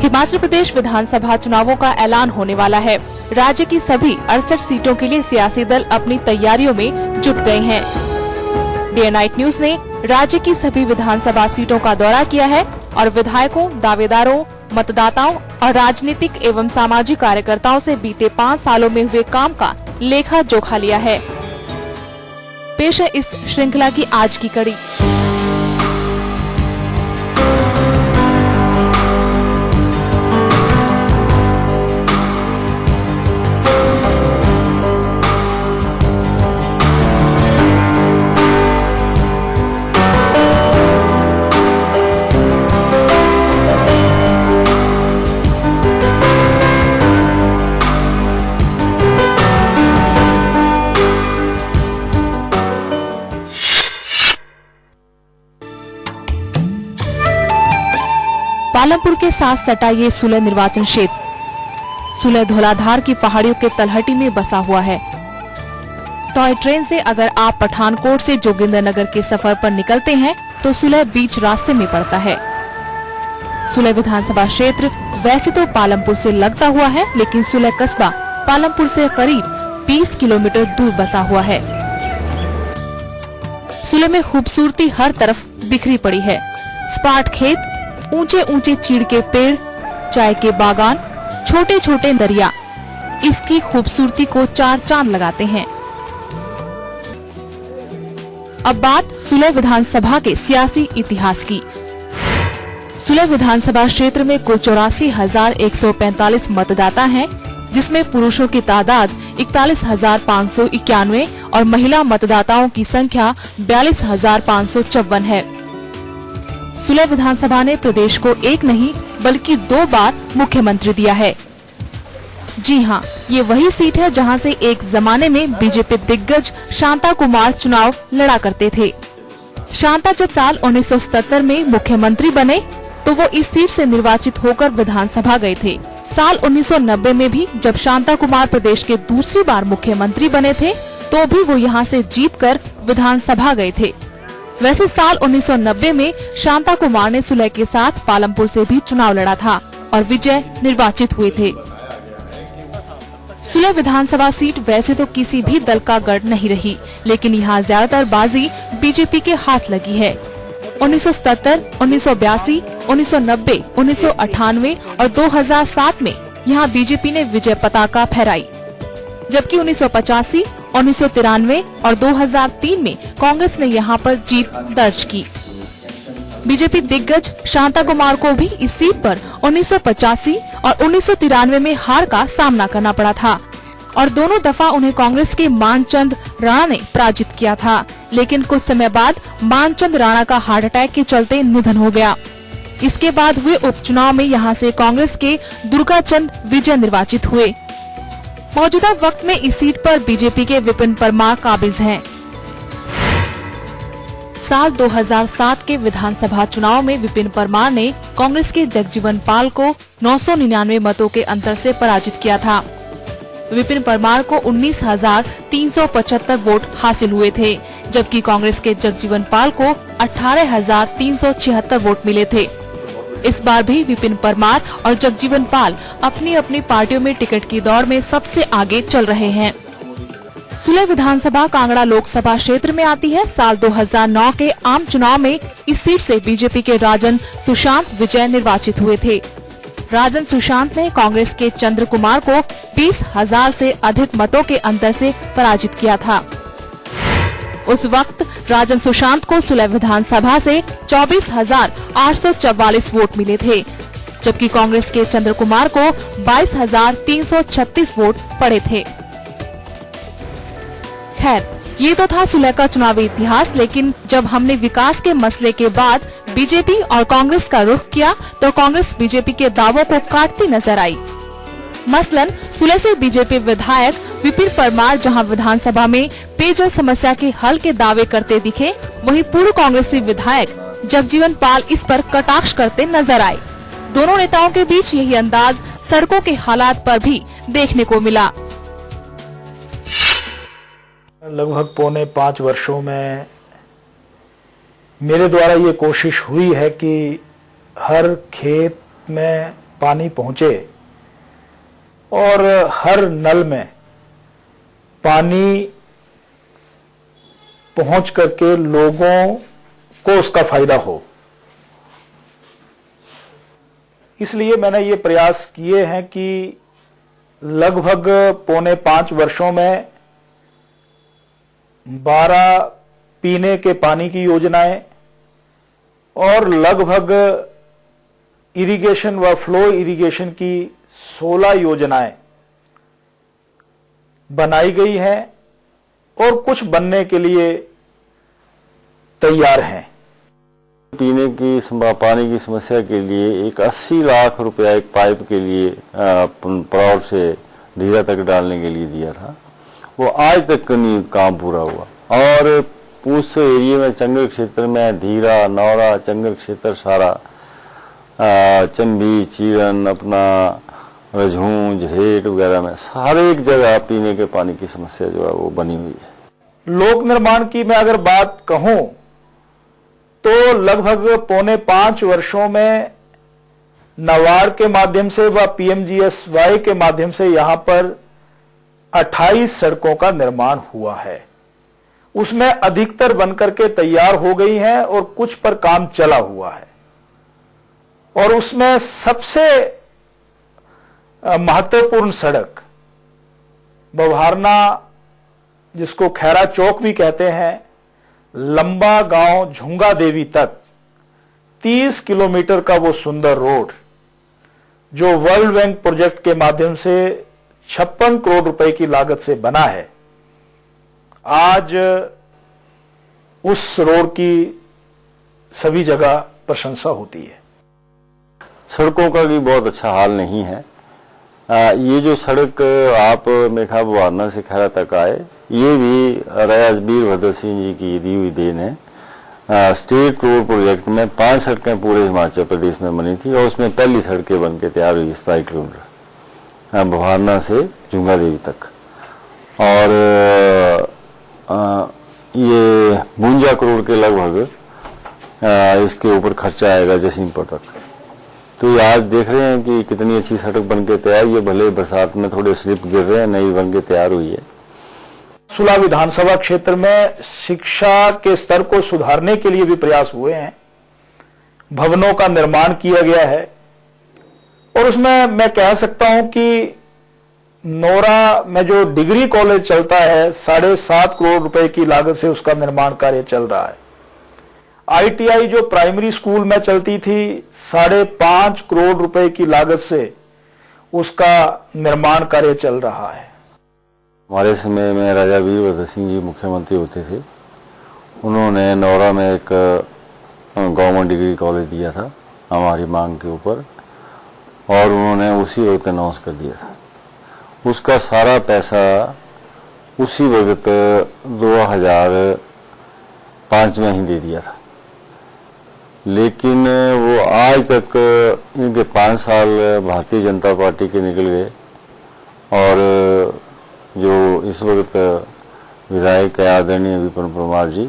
हिमाचल प्रदेश विधानसभा चुनावों का ऐलान होने वाला है। राज्य की सभी 68 सीटों के लिए सियासी दल अपनी तैयारियों में जुट गए हैं। डे एंड नाइट न्यूज ने राज्य की सभी विधानसभा सीटों का दौरा किया है और विधायकों, दावेदारों, मतदाताओं और राजनीतिक एवं सामाजिक कार्यकर्ताओं से बीते 5 सालों में हुए काम का लेखा जोखा लिया है। पेश है इस श्रृंखला की आज की कड़ी। पालमपुर के साथ सटा ये सुलह निर्वाचन क्षेत्र सुलह धौलाधार की पहाड़ियों के तलहटी में बसा हुआ है। टॉय ट्रेन से अगर आप पठानकोट से जोगिंद्रनगर के सफर पर निकलते हैं तो सुलह बीच रास्ते में पड़ता है। सुलह विधानसभा क्षेत्र वैसे तो पालमपुर से लगता हुआ है, लेकिन सुलह कस्बा पालमपुर से करीब 20 किलोमीटर दूर बसा हुआ है। सुलह में खूबसूरती हर तरफ बिखरी पड़ी है। स्पाट खेत, ऊंचे ऊंचे चीड़ के पेड़, चाय के बागान, छोटे छोटे दरिया इसकी खूबसूरती को 4 चांद लगाते हैं। अब बात सुलह विधानसभा के सियासी इतिहास की। सुलह विधानसभा क्षेत्र में कुल 84,145 मतदाता हैं, जिसमें पुरुषों की तादाद 41,591 और महिला मतदाताओं की संख्या 42,554 है। सुलह विधानसभा ने प्रदेश को एक नहीं बल्कि 2 बार मुख्यमंत्री दिया है। जी हां, ये वही सीट है जहां से एक जमाने में बीजेपी दिग्गज शांता कुमार चुनाव लड़ा करते थे। शांता जब साल 1977 में मुख्यमंत्री बने तो वो इस सीट से निर्वाचित होकर विधानसभा गए थे। साल 1990 में भी जब शांता कुमार प्रदेश के दूसरी बार मुख्यमंत्री बने थे तो भी वो यहाँ से जीतकर विधानसभा गए थे। वैसे साल 1990 में शांता कुमार ने सुलह के साथ पालमपुर से भी चुनाव लड़ा था और विजय निर्वाचित हुए थे। सुलह विधानसभा सीट वैसे तो किसी भी दल का गढ़ नहीं रही, लेकिन यहाँ ज्यादातर बाजी बीजेपी के हाथ लगी है। 1977, 1982, 1990, 1998 और 2007 में यहाँ बीजेपी ने विजय पताका फहराई, जबकि 1985, 1993 और 2003 में कांग्रेस ने यहाँ पर जीत दर्ज की। बीजेपी दिग्गज शांता कुमार को भी इस सीट पर 1985 और 1993 में हार का सामना करना पड़ा था और दोनों दफा उन्हें कांग्रेस के मानचंद राणा ने पराजित किया था, लेकिन कुछ समय बाद मानचंद राणा का हार्ट अटैक के चलते निधन हो गया। इसके बाद हुए उपचुनाव में यहाँ से कांग्रेस के दुर्गाचंद विजय निर्वाचित हुए। मौजूदा वक्त में इस सीट पर बीजेपी के विपिन परमार काबिज हैं। साल 2007 के विधानसभा चुनाव में विपिन परमार ने कांग्रेस के जगजीवन पाल को 999 मतों के अंतर से पराजित किया था। विपिन परमार को 19,375 वोट हासिल हुए थे, जबकि कांग्रेस के जगजीवन पाल को 18,376 वोट मिले थे। इस बार भी विपिन परमार और जगजीवन पाल अपनी अपनी पार्टियों में टिकट की दौड़ में सबसे आगे चल रहे हैं। सुलह विधानसभा कांगड़ा लोकसभा क्षेत्र में आती है। साल 2009 के आम चुनाव में इस सीट से बीजेपी के राजन सुशांत विजय निर्वाचित हुए थे। राजन सुशांत ने कांग्रेस के चंद्र कुमार को 20,000 से अधिक मतों के अंतर से पराजित किया था। उस वक्त राजन सुशांत को सुलह विधानसभा से 24,844 वोट मिले थे, जबकि कांग्रेस के चंद्र कुमार को 22,336 वोट पड़े थे। खैर, ये तो था सुलह का चुनावी इतिहास, लेकिन जब हमने विकास के मसले के बाद बीजेपी और कांग्रेस का रुख किया तो कांग्रेस बीजेपी के दावों को काटती नजर आई। मसलन सुलह से बीजेपी विधायक विपिन परमार जहां विधानसभा में पेयजल समस्या के हल के दावे करते दिखे, वहीं पूर्व कांग्रेसी विधायक जगजीवन पाल इस पर कटाक्ष करते नजर आए। दोनों नेताओं के बीच यही अंदाज सड़कों के हालात पर भी देखने को मिला। लगभग पौने 5 वर्षों में मेरे द्वारा ये कोशिश हुई है कि हर खेत में पानी पहुंचे और हर नल में पानी पहुंच करके लोगों को उसका फायदा हो। इसलिए मैंने ये प्रयास किए हैं कि लगभग 4.25 वर्षों में 12 पीने के पानी की योजनाएं और लगभग इरिगेशन व फ्लो इरिगेशन की 16 योजनाएं बनाई गई हैं और कुछ बनने के लिए तैयार हैं। पीने की पानी की समस्या के लिए एक 80 लाख रुपया एक पाइप के लिए पड़ाव से धीरा तक डालने के लिए दिया था, वो आज तक नहीं काम पूरा हुआ। और उस एरिया में चंगल क्षेत्र में धीरा, नौरा, चंगल क्षेत्र सारा, चंबी, चीरन, अपना रजूं, झरेट वगैरह में सारे एक जगह पीने के पानी की समस्या जो है वो बनी हुई है। लोक निर्माण की मैं अगर बात कहूं तो लगभग 4.25 वर्षों में नाबार्ड के माध्यम से व पीएमजीएसवाई के माध्यम से यहां पर 28 सड़कों का निर्माण हुआ है। उसमें अधिकतर बनकर के तैयार हो गई हैं और कुछ पर काम चला हुआ है। और उसमें सबसे महत्वपूर्ण सड़क बवहारना, जिसको खैरा चौक भी कहते हैं, लंबा गांव झुंगा देवी तक 30 किलोमीटर का वो सुंदर रोड जो वर्ल्ड बैंक प्रोजेक्ट के माध्यम से 56 करोड़ रुपए की लागत से बना है, आज उस रोड की सभी जगह प्रशंसा होती है। सड़कों का भी बहुत अच्छा हाल नहीं है। ये जो सड़क आप मेखा बवहारना से खैरा तक आए, ये भी राजा वीरभद्र सिंह जी की दी हुई देन है। स्टेट रोड प्रोजेक्ट में 5 सड़कें पूरे हिमाचल प्रदेश में बनी थी और उसमें पहली सड़कें बन के तैयार हुई 27 किलोमीटर बवहारना से झुंगा देवी तक। और ये 52 करोड़ के लगभग इसके ऊपर खर्चा आएगा जसीमपुर तक। तो ये आज देख रहे हैं कि कितनी अच्छी सड़क बन के तैयार, ये भले बरसात में थोड़े स्लिप गिर रहे हैं, नई बन के तैयार हुई है। सुला विधानसभा क्षेत्र में शिक्षा के स्तर को सुधारने के लिए भी प्रयास हुए हैं। भवनों का निर्माण किया गया है और उसमें मैं कह सकता हूं कि नौरा में जो डिग्री कॉलेज चलता है, 7.5 करोड़ रुपए की लागत से उसका निर्माण कार्य चल रहा है। आईटीआई जो प्राइमरी स्कूल में चलती थी, 5.5 करोड़ रुपए की लागत से उसका निर्माण कार्य चल रहा है। हमारे समय में राजा वीरभद्र सिंह जी मुख्यमंत्री होते थे, उन्होंने नौरा में एक गवर्नमेंट डिग्री कॉलेज दिया था हमारी मांग के ऊपर, और उन्होंने उसी वक्त अनाउंस कर दिया था। उसका सारा पैसा उसी वक्त 2005 में ही दे दिया था, लेकिन वो आज तक इनके 5 साल भारतीय जनता पार्टी के निकल गए और जो इस वक्त विधायक आदरणीय विपिन परमार जी,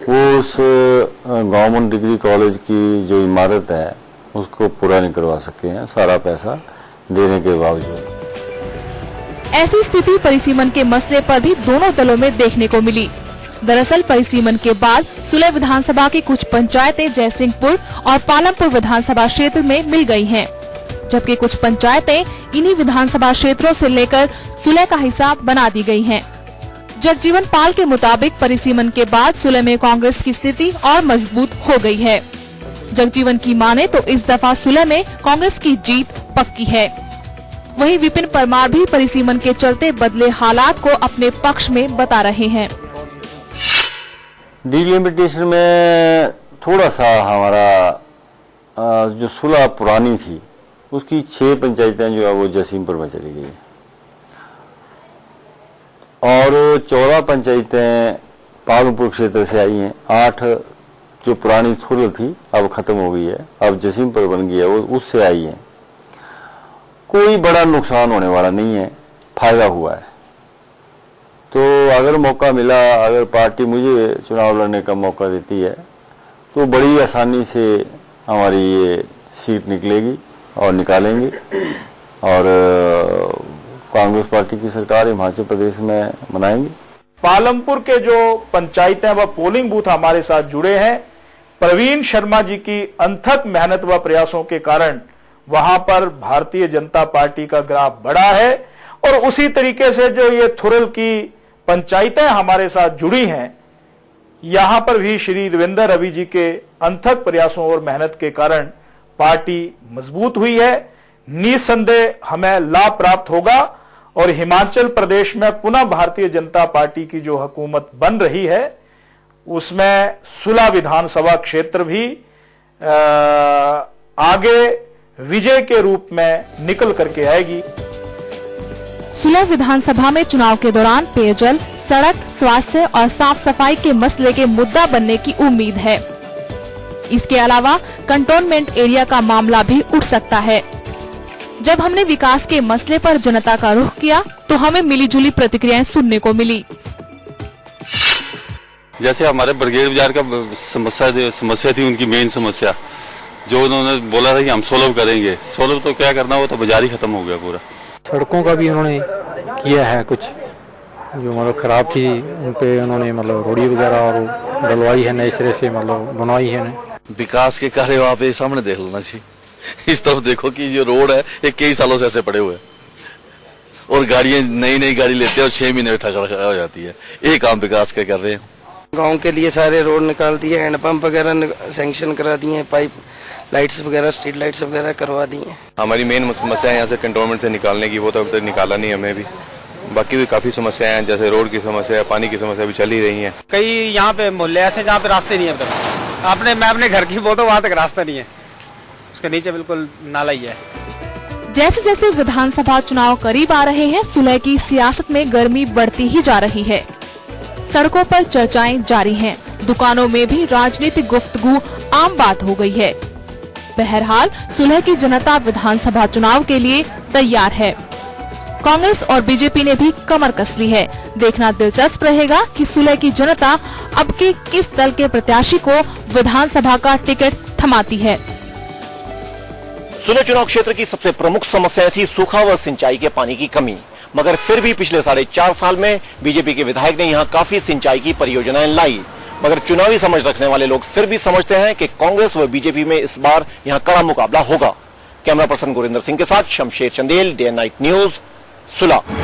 वो उस गवर्नमेंट डिग्री कॉलेज की जो इमारत है उसको पूरा नहीं करवा सके हैं, सारा पैसा देने के बावजूद। ऐसी स्थिति परिसीमन के मसले पर भी दोनों दलों में देखने को मिली। दरअसल परिसीमन के बाद सुलह विधानसभा की कुछ पंचायतें जयसिंहपुर और पालमपुर विधानसभा क्षेत्र में मिल गई हैं, जबकि कुछ पंचायतें इन्हीं विधानसभा क्षेत्रों से लेकर सुलह का हिस्सा बना दी गई हैं। जगजीवन पाल के मुताबिक परिसीमन के बाद सुलह में कांग्रेस की स्थिति और मजबूत हो गई है। जगजीवन की माने तो इस दफा सुलह में कांग्रेस की जीत पक्की है। वहीं विपिन परमार भी परिसीमन के चलते बदले हालात को अपने पक्ष में बता रहे हैं। डिलिमिटेशन में थोड़ा सा हमारा जो सुलह पुरानी थी उसकी 6 पंचायतें जो है वो जसीमपुर में चली गई और 14 पंचायतें पालमपुर क्षेत्र से आई हैं। 8 जो पुरानी सुलह थी अब खत्म हो गई है, अब जसीमपुर बन गई है, वो उससे आई है। कोई बड़ा नुकसान होने वाला नहीं है, फायदा हुआ है। तो अगर मौका मिला, अगर पार्टी मुझे चुनाव लड़ने का मौका देती है तो बड़ी आसानी से हमारी ये सीट निकलेगी और निकालेंगे और कांग्रेस पार्टी की सरकार हिमाचल प्रदेश में बनाएंगे। पालमपुर के जो पंचायतें व पोलिंग बूथ हमारे साथ जुड़े हैं, प्रवीण शर्मा जी की अथक मेहनत व प्रयासों के कारण वहां पर भारतीय जनता पार्टी का ग्राफ बढ़ा है। और उसी तरीके से जो ये थुरल की पंचायतें हमारे साथ जुड़ी हैं, यहां पर भी श्री देवेंद्र रवि जी के अथक प्रयासों और मेहनत के कारण पार्टी मजबूत हुई है। निसंदेह हमें लाभ प्राप्त होगा और हिमाचल प्रदेश में पुनः भारतीय जनता पार्टी की जो हुकूमत बन रही है, उसमें सुलह विधानसभा क्षेत्र भी आगे विजय के रूप में निकल करके आएगी। सुलह विधानसभा में चुनाव के दौरान पेयजल, सड़क, स्वास्थ्य और साफ सफाई के मसले के मुद्दा बनने की उम्मीद है। इसके अलावा कंटोनमेंट एरिया का मामला भी उठ सकता है। जब हमने विकास के मसले पर जनता का रुख किया तो हमें मिलीजुली प्रतिक्रियाएं सुनने को मिली। जैसे हमारे ब्रिगेड बाजार का समस्या थी, उनकी मेन समस्या जो उन्होंने बोला था कि हम सोल्व करेंगे, सोल्व तो क्या करना, वो तो बाजार ही खत्म हो गया पूरा। सड़कों का भी उन्होंने किया है, कुछ जो मतलब खराब थी उन पे उन्होंने मतलब रोड़ी वगैरह और डलवाई है, नए सिरे से मतलब बनवाई है। विकास के कार्य आप ये सामने देख लेना चाहिए। इस तरफ देखो कि ये रोड है, ये कई सालों से ऐसे पड़े हुए हैं और गाड़ियां नई गाड़ी लेते हैं और 6 महीने में खड़ा हो जाती है। ये काम विकास के कर रहे हैं। गांव के लिए सारे रोड निकाल दिए, हैंडपंप वगैरह सैंक्शन करा दिए, पाइप लाइट्स वगैरह, स्ट्रीट लाइट्स वगैरह करवा दिए। हमारी मेन समस्या है यहाँ से कंटोनमेंट से निकालने की, वो तो अब तक निकाला नहीं हमें भी। बाकी भी काफी समस्याएं हैं, जैसे रोड की समस्या, पानी की समस्या भी चल ही रही है। कई यहाँ पे मोहल्ले ऐसे जहाँ पे रास्ते नहीं है, मैं अपने घर की बोल तो वहाँ तक रास्ता नहीं है, उसके नीचे बिल्कुल नाला ही है। जैसे जैसे विधानसभा चुनाव करीब आ रहे हैं, सुलह की सियासत में गर्मी बढ़ती ही जा रही है। सड़कों पर चर्चाएं जारी हैं, दुकानों में भी राजनीतिक गुफ्तगू आम बात हो गई है। बहरहाल सुलह की जनता विधानसभा चुनाव के लिए तैयार है। कांग्रेस और बीजेपी ने भी कमर कस ली है। देखना दिलचस्प रहेगा कि सुलह की जनता अब के किस दल के प्रत्याशी को विधानसभा का टिकट थमाती है। सुलह चुनाव क्षेत्र की सबसे प्रमुख समस्या थी सूखा व सिंचाई के पानी की कमी, मगर फिर भी पिछले 4.5 साल में बीजेपी के विधायक ने यहां काफी सिंचाई की परियोजनाएं लाई। मगर चुनावी समझ रखने वाले लोग फिर भी समझते हैं कि कांग्रेस व बीजेपी में इस बार यहां कड़ा मुकाबला होगा। कैमरा पर्सन गुरिंदर सिंह के साथ Shamsher Chandel, day night news, सुलह।